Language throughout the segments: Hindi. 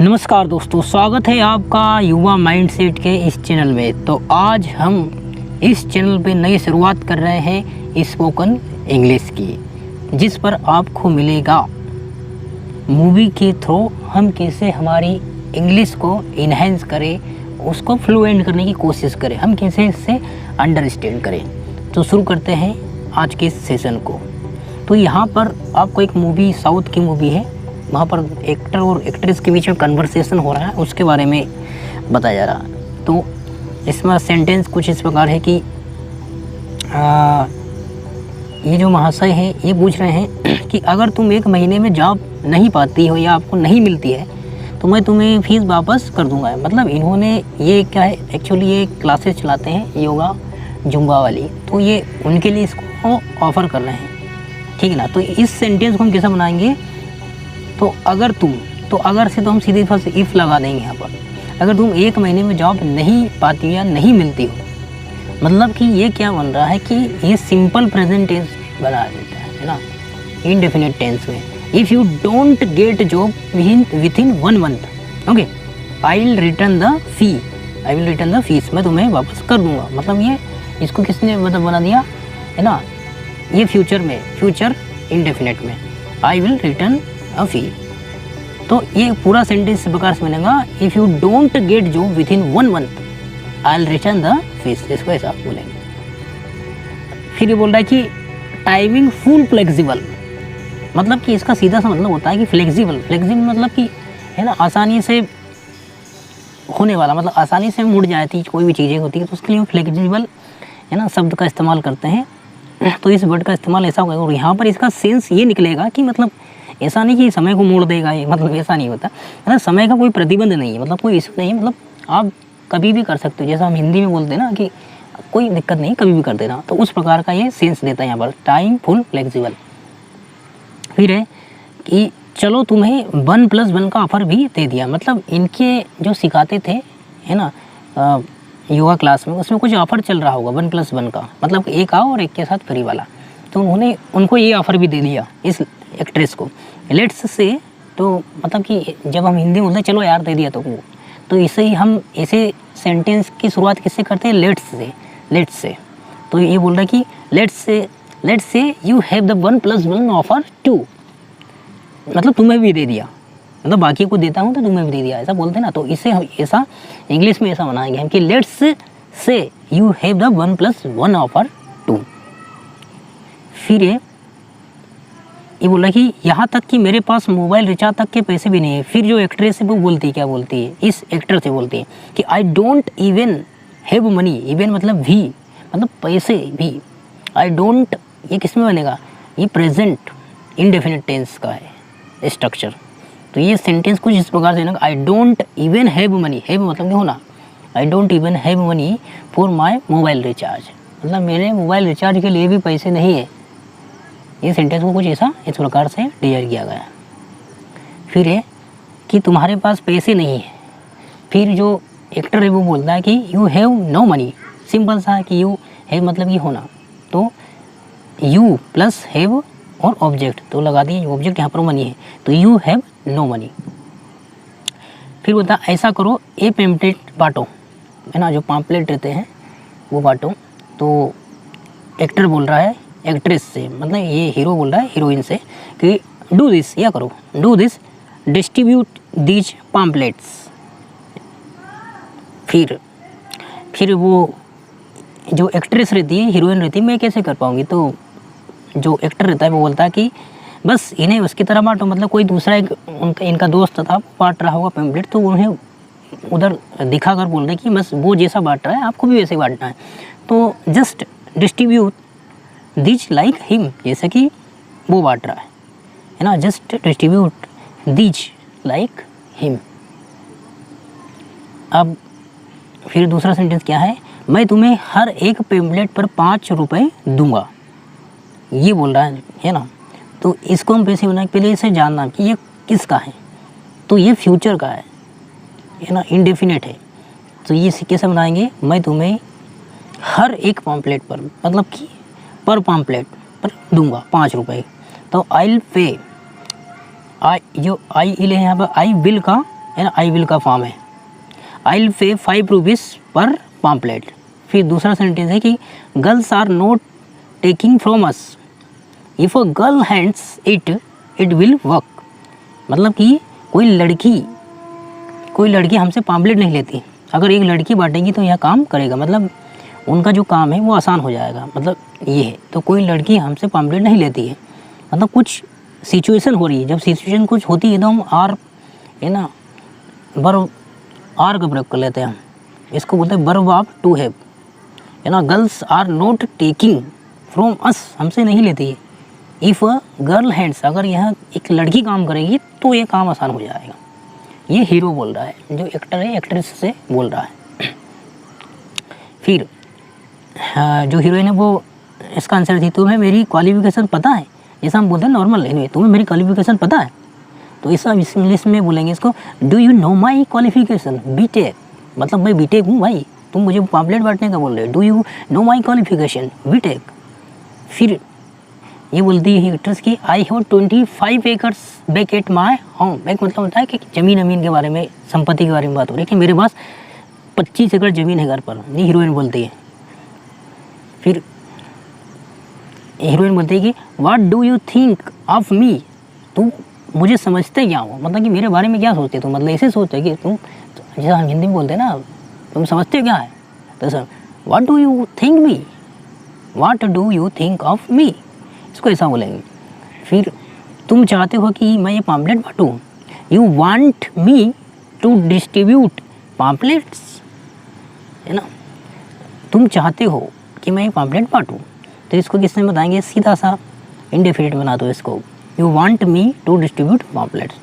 नमस्कार दोस्तों, स्वागत है आपका युवा माइंडसेट के इस चैनल में। तो आज हम इस चैनल पे नई शुरुआत कर रहे हैं स्पोकन इंग्लिश की, जिस पर आपको मिलेगा मूवी के थ्रू हम कैसे हमारी इंग्लिश को इन्हेंस करें, उसको फ्लुएंट करने की कोशिश करें, हम कैसे इससे अंडरस्टैंड करें। तो शुरू करते हैं आज के इस सेशन को। तो यहाँ पर आपको एक मूवी, साउथ की मूवी है, वहाँ पर एक्टर और एक्ट्रेस के बीच में कन्वर्सेशन हो रहा है, उसके बारे में बताया जा रहा है। तो इसमें सेंटेंस कुछ इस प्रकार है कि ये जो महाशय हैं ये पूछ रहे हैं कि अगर तुम 1 महीने में जॉब नहीं पाती हो या आपको नहीं मिलती है तो मैं तुम्हें फ़ीस वापस कर दूंगा। मतलब इन्होंने ये क्या है, एक्चुअली ये क्लासेस चलाते हैं योगा जुम्बा वाली, तो ये उनके लिए इसको ऑफ़र कर रहे हैं, ठीक है ना। तो इस सेंटेंस को हम कैसे बनाएंगे, तो अगर तुम, तो अगर से तो हम सीधे फर्स्ट इफ़ लगा देंगे यहाँ पर। अगर तुम 1 महीने में जॉब नहीं पाती हो या नहीं मिलती हो, मतलब कि ये क्या बन रहा है कि ये सिंपल प्रेजेंट टेंस बना देता है ना, इनडेफिनिट टेंस में। If you don't get job within 1 month, okay, I will return the fee, I will return the fees, मैं तुम्हें वापस कर दूंगा। मतलब ये इसको किसने मतलब बना दिया है ना, ये फ्यूचर में, फ्यूचर इनडेफिनिट में आई विल रिटर्न अ फी। तो ये पूरा सेंटेंस इस प्रकार से बनेगा, if you don't get job with in 1 month I will return the fees, इसको ऐसा बोलेंगे। फिर ये बोल रहा है कि टाइमिंग फुल फ्लेक्सिबल, मतलब कि इसका सीधा सा मतलब होता है कि फ्लेक्सिबल, फ्लेक्सिबल मतलब कि है ना आसानी से होने वाला, मतलब आसानी से मुड़ जाती कोई भी चीज़ें होती है, तो उसके लिए हम फ्लेक्सिबल है ना शब्द का इस्तेमाल करते हैं। तो इस वर्ड का इस्तेमाल ऐसा होगा, और यहाँ पर इसका सेंस ये निकलेगा कि मतलब ऐसा नहीं कि समय को मोड़ देगा ये, मतलब ऐसा नहीं होता है ना, समय का कोई प्रतिबंध नहीं है, मतलब कोई इशू नहीं है, मतलब आप कभी भी कर सकते हो। जैसा हम हिंदी में बोलते हैं ना कि कोई दिक्कत नहीं, कभी भी कर देना, तो उस प्रकार का ये सेंस देता है यहाँ पर, टाइम फुल फ्लेक्सिबल। फिर है कि चलो तुम्हें 1+1 का ऑफर भी दे दिया, मतलब इनके जो सिखाते थे है ना योगा क्लास में, उसमें कुछ ऑफ़र चल रहा होगा 1+1 का, मतलब एक आओ और एक के साथ फ्री वाला। तो उन्होंने उनको ये ऑफ़र भी दे दिया इस एक्ट्रेस को। लेट्स से, तो मतलब कि जब हम हिंदी में बोलते हैं चलो यार दे दिया तो इसे ही हम ऐसे सेंटेंस की शुरुआत किससे करते हैं, लेट्स से, लेट्स से। तो ये बोल रहा है कि let's say you have the 1+1 offer 2, मतलब तुम्हें भी दे दिया, मतलब बाकी को देता हूँ तो तुम्हें भी दे दिया, ऐसा बोलते हैं ना। तो इसे हम ऐसा इंग्लिश में ऐसा बनाएंगे हम कि let's say you have the 1+1 offer 2। फिर ये बोला कि यहाँ तक कि मेरे पास मोबाइल रिचार्ज तक के पैसे भी नहीं है। फिर जो एक्ट्रेस है वो बोलती है, क्या बोलती है, इस एक्टर से बोलती है कि I don't even have money, even मतलब भी, मतलब पैसे भी, आई डोंट, ये किस में बनेगा, ये प्रेजेंट इनडेफिनिट टेंस का है स्ट्रक्चर। तो ये सेंटेंस कुछ इस प्रकार से, I don't even have money, have मतलब नहीं होना, I don't even have money for my mobile recharge, मतलब मेरे मोबाइल रिचार्ज के लिए भी पैसे नहीं है। ये सेंटेंस को कुछ ऐसा इस प्रकार से डिज़ाइन किया गया है। फिर है कि तुम्हारे पास पैसे नहीं है। फिर जो एक्टर है वो बोलता है कि you have no money, simple सा है कि यू हैव मतलब ये होना, तो यू प्लस हैव और ऑब्जेक्ट, तो लगा दिए ऑब्जेक्ट यहाँ पर मनी है, तो यू हैव नो मनी। फिर बोलता है ऐसा करो, ए पैम्पलेट बांटो, है ना, जो पैम्पलेट रहते हैं वो बांटो। तो एक्टर बोल रहा है एक्ट्रेस से, मतलब ये हीरो बोल रहा है हीरोइन से कि डू दिस, या करो, do this, distribute these pamphlets. फिर वो जो एक्ट्रेस रहती है, हीरोइन रहती है, मैं कैसे कर पाऊँगी, तो जो एक्टर रहता है वो बोलता है कि बस इन्हें उसकी तरह बांटो, मतलब कोई दूसरा एक इनका दोस्त था बांट रहा होगा पैम्पलेट, तो उन्हें उधर दिखा कर बोल रहे कि बस वो जैसा बांट रहा है आपको भी वैसे बांटना है, तो just distribute these like him, जैसे कि वो बांट रहा है ना, just distribute these like him. अब फिर दूसरा सेंटेंस क्या है, मैं तुम्हें हर एक पैम्पलेट पर 5 रुपये दूंगा, ये बोल रहा है ना। तो इसको हम पैसे बनाए, पहले इसे जानना कि ये किसका है, तो ये फ्यूचर का है ना, इनडेफिनेट है। तो ये कैसे बनाएंगे, मैं तुम्हें हर एक पैम्पलेट पर, मतलब कि पर पैम्पलेट पर दूंगा 5 रुपये। तो आई विल पे, आई जो आई इल है यहाँ पर आई विल का है ना, आई विल का फॉर्म है, आई विल पे 5 रुपीज़ पर पॉम्पलेट। फिर दूसरा सेंटेंस है कि girls are not taking from us, if a girl hands it it will work. मतलब कि कोई लड़की हमसे पॉम्पलेट नहीं लेती, अगर एक लड़की बांटेगी तो यह काम करेगा, मतलब उनका जो काम है वो आसान हो जाएगा, मतलब ये है। तो कोई लड़की हमसे पॉम्पलेट नहीं लेती है, मतलब कुछ सिचुएशन हो रही है, जब सिचुएशन कुछ होती है तो हम आर, है ना, वर्ब आर का प्रयोग कर लेते हैं हम, इसको बोलते हैं वर्ब ऑफ टू हैव, है ना। Girls are not taking from us, हमसे नहीं लेती है। इफ़ अ गर्ल हैंड्स, अगर यह एक लड़की काम करेगी तो ये काम आसान हो जाएगा। ये हीरो बोल रहा है, जो एक्टर है एक्ट्रेस से बोल रहा है। फिर जो हीरोइन है वो, इसका आंसर थी तुम्हें मेरी क्वालिफिकेशन पता है, जैसा हम बोलते हैं नॉर्मल लैंग्वेज, तुम्हें मेरी क्वालिफिकेशन पता है, तो इस इंग्लिश में बोलेंगे इसको do you know my qualification, BTech, मतलब मैं बीटेक हूँ भाई, तुम मुझे पॉम्पलेट बांटने का बोल रहे हो, do you know my qualification BTech. फिर ये बोलती है एक्ट्रेस की I have 25 acres back at my home, back मतलब होता है कि ज़मीन अमीन के बारे में, संपत्ति के बारे में बात हो रही है कि मेरे पास 25 एकड़ ज़मीन है घर पर, ये हीरोइन बोलती है। फिर हीरोइन बोलती है कि what do you think of me, तुम मुझे समझते क्या हो, मतलब कि मेरे बारे में क्या सोचते तुम, मतलब ऐसे सोचते हैं कि तुम, जैसा हम हिंदी में बोलते हैं ना, तुम समझते हो क्या है, तो sir what do you think me, what do you think of me, इसको ऐसा बोलेंगे। फिर तुम चाहते हो कि मैं ये पॉम्पलेट बांटूँ, you want me to distribute pamphlets, है ना, तुम चाहते हो कि मैं ये पॉम्पलेट बांटूँ, तो इसको किसने बताएंगे, सीधा सा इंडेफिनिट बना दो इसको, you want me to distribute pamphlets.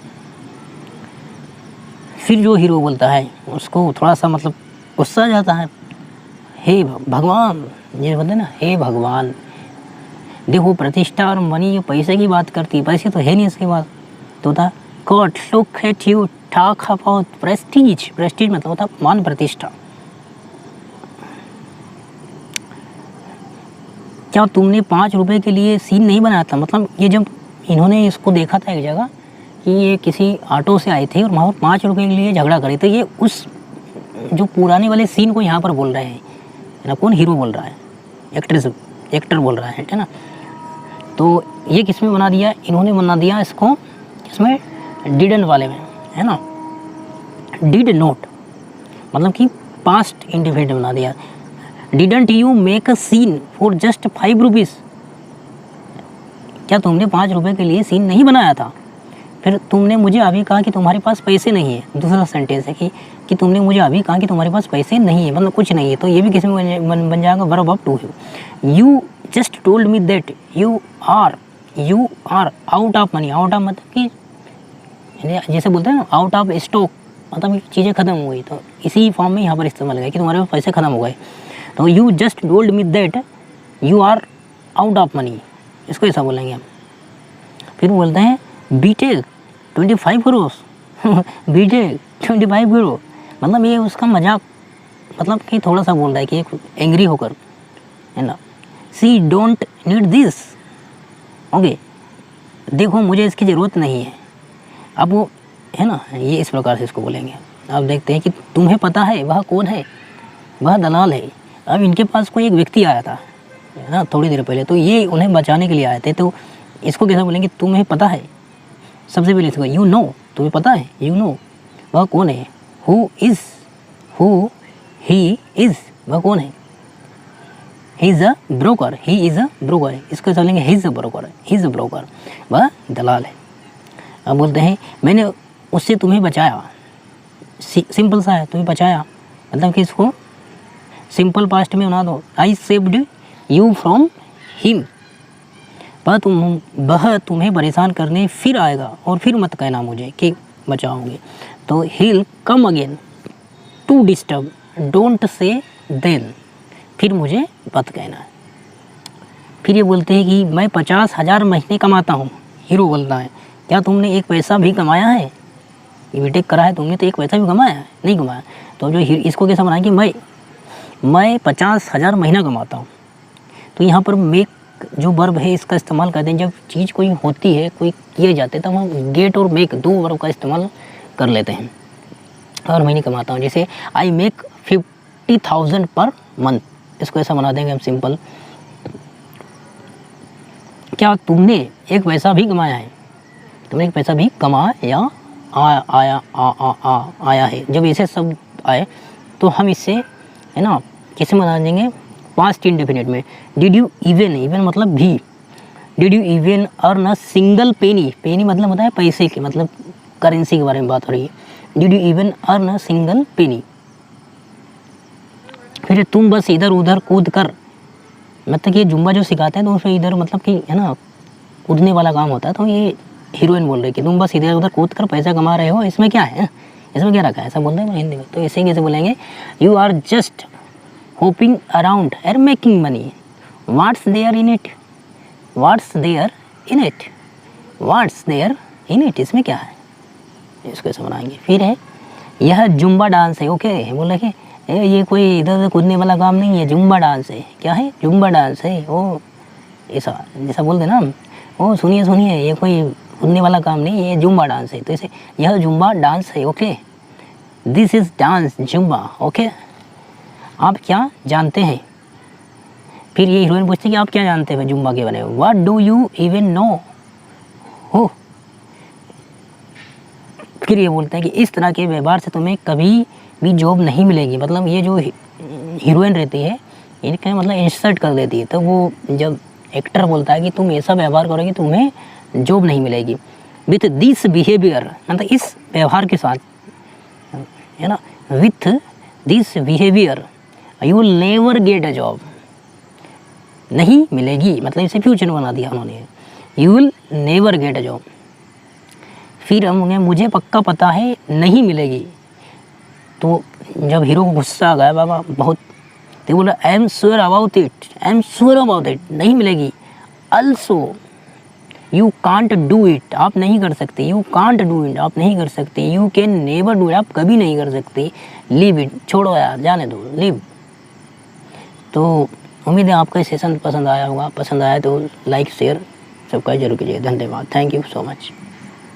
फिर जो हीरो बोलता है उसको थोड़ा सा मतलब गुस्सा आ जाता है, हे भगवान, ये बोलते हैं ना, हे भगवान, देखो प्रतिष्ठा और मनी, ये पैसे की बात करती है, पैसे तो है नहीं इसके पास, तो होता God look at you talk about Prestige, Prestige मतलब होता मान प्रतिष्ठा, क्या तुमने 5 रुपए के लिए सीन नहीं बनाया था, मतलब ये जब इन्होंने इसको देखा था एक जगह कि ये किसी ऑटो से आए थे और वहाँ पर 5 रुपए के लिए झगड़ा करे, तो ये उस जो पुराने वाले सीन को यहाँ पर बोल रहे हैं, है ना, कौन हीरो बोल रहा है, एक्टर बोल रहा है ना। तो ये किस में बना दिया, इन्होंने बना दिया इसको किसमें, डिडन वाले में, है ना, डिड नोट, मतलब कि पास्ट इंडिफिनिट बना दिया। Didn't you make a scene for just 5 rupees, क्या तुमने 5 रुपए के लिए सीन नहीं बनाया था, फिर तुमने मुझे अभी कहा कि तुम्हारे पास पैसे नहीं है, दूसरा सेंटेंस है कि तुमने मुझे अभी कहा कि तुम्हारे पास पैसे नहीं है, मतलब कुछ नहीं है, तो ये भी किसी में बन जाएगा वर्ब ऑफ टू है। You just told me that you are out of money, out of मतलब कि जैसे बोलते हैं ना आउट ऑफ स्टॉक, मतलब चीज़ें ख़त्म हो गई, तो इसी फॉर्म में यहाँ पर इस्तेमाल है कि तुम्हारे पास पैसे ख़त्म हो गए, तो you just told me that you are out of money, इसको ऐसा बोलेंगे हम। फिर बोलते हैं बीटेक 25 करोड़ बीटेक 25 करोड़, मतलब ये उसका मजाक, मतलब कि थोड़ा सा बोल रहा है कि एक एंग्री होकर, है ना। सी डोंट नीड दिस, ओके, देखो मुझे इसकी ज़रूरत नहीं है, अब वो, है ना, ये इस प्रकार से इसको बोलेंगे। अब देखते हैं कि तुम्हें पता है वह कौन है, वह दलाल है। अब इनके पास कोई एक व्यक्ति आया था, है ना, थोड़ी देर पहले, तो ये उन्हें बचाने के लिए आए थे, तो इसको कैसा बोलेंगे, तुम्हें पता है, सबसे पहले इसको यू नो, तुम्हें पता है, यू नो, वह कौन है, हु ही इज़, वह कौन है, he is a broker, he is a broker, इसको चलेंगे he is a broker, he is a broker, वह दलाल है। अब बोलते हैं मैंने उससे तुम्हें बचाया, सिंपल सा है, तुम्हें बचाया, मतलब कि इसको सिंपल पास्ट में बना दो, I saved you from him, वह तुम्हें परेशान करने फिर आएगा और फिर मत कहना मुझे कि बचाओगे, तो he'll come again to disturb, don't say then, फिर मुझे मत कहना। फिर ये बोलते हैं कि मैं 50,000 महीने कमाता हूँ, हीरो बोलता है क्या तुमने एक पैसा भी कमाया है, ये बीटेक करा है तुमने तो एक पैसा भी कमाया है, नहीं कमाया, तो जो इसको कैसा बनाएंगे, मैं 50,000 महीना कमाता हूँ, तो यहाँ पर मेक जो वर्ब है इसका इस्तेमाल करते हैं, जब चीज़ कोई होती है, कोई किए जाते हैं, तो हम गेट और मेक 2 वर्ब का इस्तेमाल कर लेते हैं। हर महीने कमाता हूँ। जैसे आई मेक 50,000 पर मंथ, इसको ऐसा बना देंगे हम सिंपल। क्या तुमने एक पैसा भी कमाया है? तुमने एक पैसा भी कमाया आया है। जब ऐसे शब्द आए तो हम इससे है ना कैसे बना देंगे पास्ट इंडेफिनिट में। डिड यू इवन, इवन मतलब भी, did you even earn a single penny, penny मतलब होता है पैसे के, मतलब करेंसी के बारे में बात हो रही है। Did you even earn a single पेनी। फिर तुम बस इधर उधर कूद कर, मतलब कि ये जुम्बा जो सिखाते हैं तो उसमें इधर मतलब कि है ना कूदने वाला काम होता है। तो ये हीरोइन बोल रही है कि तुम बस इधर उधर कूद कर पैसा कमा रहे हो, इसमें क्या है, इसमें क्या रखा है, ऐसा बोलते हैं हिंदी में। तो इसे कैसे बोलेंगे, you are just hopping around and making money, what's there in it, what's there in it, what's there in it, इसमें क्या है, इसको ऐसे बनाएंगे। फिर है यह जुम्बा डांस है। ओके, बोल रहे ये कोई इधर उधर कूदने वाला काम नहीं है, जुम्बा डांस है। क्या है, जुम्बा डांस है। ओ ऐसा जैसा बोल देना हम, ओ सुनिए सुनिए ये कोई कूदने वाला काम नहीं, ये जुम्बा डांस है। तो इसे यह जुम्बा डांस है। Okay, this is dance Zumba. Okay, आप क्या जानते हैं। फिर ये हीरोइन पूछती है कि आप क्या जानते हैं जुम्बा के बारे में, what do you even know हो। फिर ये बोलते हैं कि इस तरह के व्यवहार से तुम्हें कभी भी जॉब नहीं मिलेगी। मतलब ये जो हीरोइन रहती है इनका मतलब इंसल्ट कर देती है। तो वो जब एक्टर बोलता है कि तुम ऐसा व्यवहार करोगे तुम्हें जॉब नहीं मिलेगी। विथ दिस बिहेवियर, मतलब इस व्यवहार के साथ है ना, with this behaviour you will never get a job, नहीं मिलेगी, मतलब इसे फ्यूचर बना दिया उन्होंने, you will never get a job. फिर हम मुझे पक्का पता है नहीं मिलेगी। तो जब हीरो को गुस्सा आ गया बाबा बहुत, तो बोला I am sure about it, I am sure about it, नहीं मिलेगी। Also you can't do it, आप नहीं कर सकते, यू कांट डू इट, आप नहीं कर सकते, you can never do it, आप कभी नहीं कर सकते, लीव इट, छोड़ो यार, जाने दो, लीव। तो उम्मीद है आपका सेशन पसंद आया होगा, पसंद आया तो लाइक शेयर सब्सक्राइब जरूर कीजिए। धन्यवाद, थैंक यू सो मच।